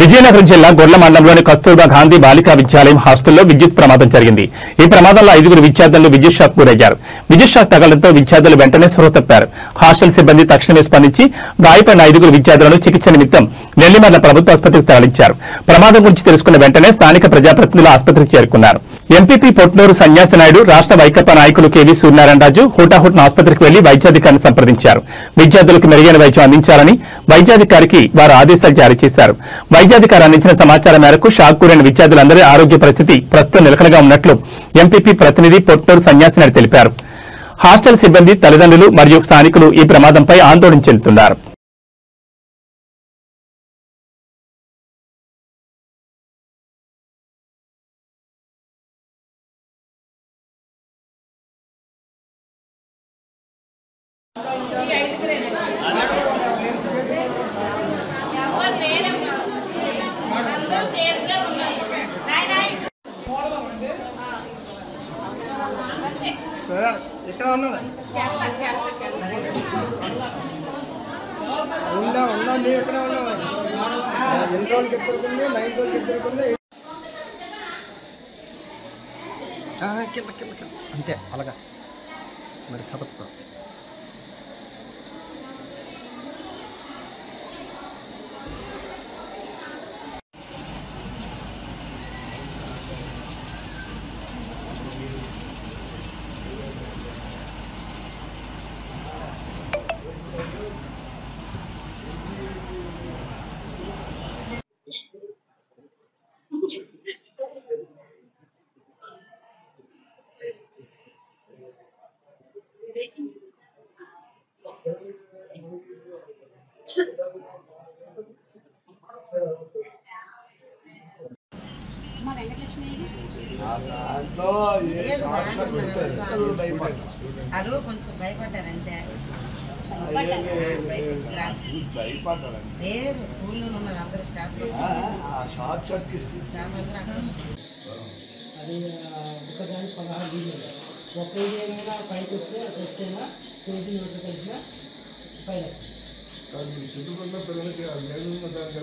విజయనగరం జిల్లా గొర్ల మండలంలోని కస్తూర్బా గాంధీ బాలికా విద్యాలయం హాస్టల్లో విద్యుత్ ప్రమాదం జరిగింది. ఈ ప్రమాదంలో 5 విద్యార్థులు విద్యుత్ షాక్ గురయ్యారు. విద్యుత్ షాక్ తగలడంతో విద్యార్థులు వెంటనే స్పృహ తప్పారు. హాస్టల్ సిబ్బంది తక్షణమే స్పందించి గాయపడిన 5 విద్యార్థులను చికిత్స నిమిత్తం నెల్లిమర్ల ప్రభుత్వ ఆసుపత్రికి తరలించారు. ప్రమాదం గురించి తెలుసుకున్న వెంటనే స్థానిక ప్రజాప్రతినిధులు ఆసుపత్రికి చేరుకున్నారు. ఎంపీపీ పొట్నూరు సన్యాసి నాయుడు, రాష్ట్ర వైకాపా నాయకులు కేవీ సూర్యనారాయణరాజు హుటాహుటిన ఆసుపత్రికి వెళ్లి వైద్యాధికారిని సంప్రదించారు. విద్యార్థులకు మెరుగైన వైద్యం అందించాలని వైద్యాధికారికి వారు ఆదేశాలు జారీ చేశారు. వైద్యాధికారి అందించిన సమాచారం మేరకు షాక్ గురైన విద్యార్థులందరి ఆరోగ్య పరిస్థితి ప్రస్తుతం నిలకడగా ఉన్నట్లు ఎంపీపీ ప్రతినిధి పొట్నూరు సన్యాసి నాయుడు తెలిపారు. హాస్టల్ సిబ్బంది, తల్లిదండ్రులు మరియు స్థానికులు ఈ ప్రమాదంపై ఆందోళన చెందుతున్నారు. సార్ ఇక్కడ ఉన్నా మీరు ఎక్కడ ఉన్నావా? 8 రోజులకి ఎత్తుకుంది, 9 రోజులకి ఎత్తుకుంది. కింద అంతే అలాగా మరి కదప. అదో కొంచెం భయపడ్డారంటే స్కూల్లో ఉన్నారు అందరూ స్టాఫ్. అది ఒకదానికి 16 డీజీలు ఒక కేజీ అయినా పైకి వచ్చి అక్కడ వచ్చేనా కేజీ నోట్లు కలిసిన పైన చుట్టుకున్న పిల్లలకి దాని